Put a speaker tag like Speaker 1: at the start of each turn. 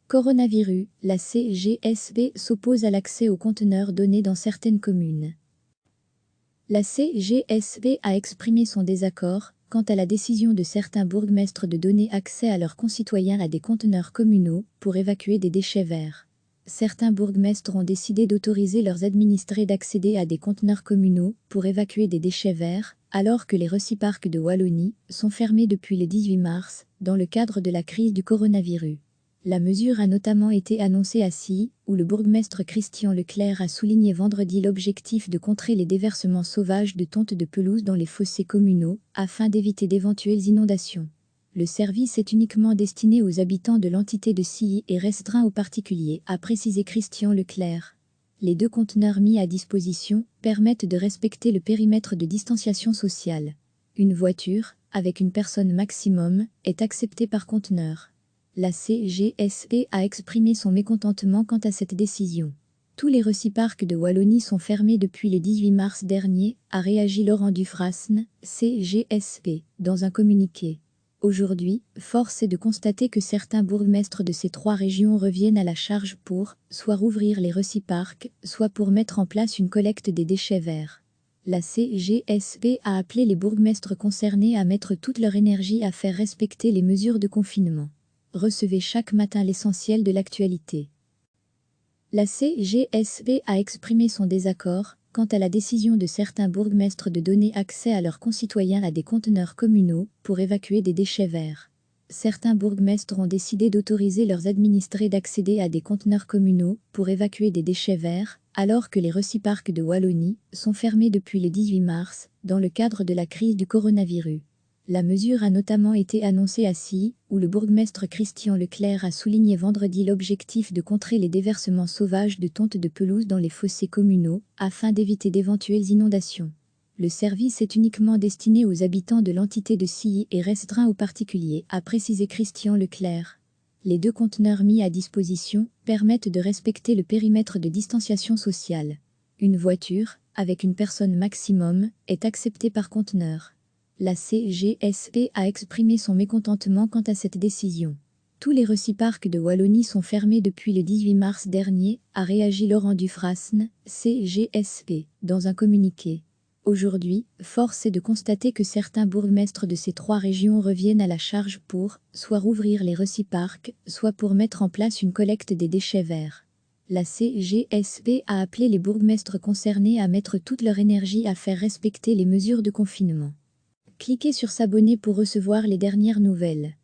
Speaker 1: Coronavirus, la CGSB s'oppose à l'accès aux conteneurs donnés dans certaines communes. La CGSB a exprimé son désaccord quant à la décision de certains bourgmestres de donner accès à leurs concitoyens à des conteneurs communaux pour évacuer des déchets verts. Certains bourgmestres ont décidé d'autoriser leurs administrés d'accéder à des conteneurs communaux pour évacuer des déchets verts, alors que les reciparcs de Wallonie sont fermés depuis le 18 mars, dans le cadre de la crise du coronavirus. La mesure a notamment été annoncée à Silly, où le bourgmestre Christian Leclerc a souligné vendredi l'objectif de contrer les déversements sauvages de tontes de pelouse dans les fossés communaux, afin d'éviter d'éventuelles inondations. Le service est uniquement destiné aux habitants de l'entité de Silly et restreint aux particuliers, a précisé Christian Leclerc. Les 2 conteneurs mis à disposition permettent de respecter le périmètre de distanciation sociale. Une voiture, avec une personne maximum, est acceptée par conteneur. La CGSB a exprimé son mécontentement quant à cette décision. Tous les reciparcs de Wallonie sont fermés depuis le 18 mars dernier, a réagi Laurent Dufrasne, CGSB, dans un communiqué. Aujourd'hui, force est de constater que certains bourgmestres de ces 3 régions reviennent à la charge pour, soit rouvrir les reciparcs, soit pour mettre en place une collecte des déchets verts. La CGSB a appelé les bourgmestres concernés à mettre toute leur énergie à faire respecter les mesures de confinement. Recevez chaque matin l'essentiel de l'actualité. La CGSB a exprimé son désaccord quant à la décision de certains bourgmestres de donner accès à leurs concitoyens à des conteneurs communaux pour évacuer des déchets verts. Certains bourgmestres ont décidé d'autoriser leurs administrés d'accéder à des conteneurs communaux pour évacuer des déchets verts, alors que les reciparcs de Wallonie sont fermés depuis le 18 mars, dans le cadre de la crise du coronavirus. La mesure a notamment été annoncée à Silly, où le bourgmestre Christian Leclerc a souligné vendredi l'objectif de contrer les déversements sauvages de tontes de pelouse dans les fossés communaux, afin d'éviter d'éventuelles inondations. Le service est uniquement destiné aux habitants de l'entité de Silly et restreint aux particuliers, a précisé Christian Leclerc. Les 2 conteneurs mis à disposition permettent de respecter le périmètre de distanciation sociale. Une voiture, avec une personne maximum, est acceptée par conteneur. La CGSB a exprimé son mécontentement quant à cette décision. Tous les reciparcs de Wallonie sont fermés depuis le 18 mars dernier, a réagi Laurent Dufrasne, CGSB, dans un communiqué. Aujourd'hui, force est de constater que certains bourgmestres de ces 3 régions reviennent à la charge pour, soit rouvrir les reciparcs, soit pour mettre en place une collecte des déchets verts. La CGSB a appelé les bourgmestres concernés à mettre toute leur énergie à faire respecter les mesures de confinement. Cliquez sur s'abonner pour recevoir les dernières nouvelles.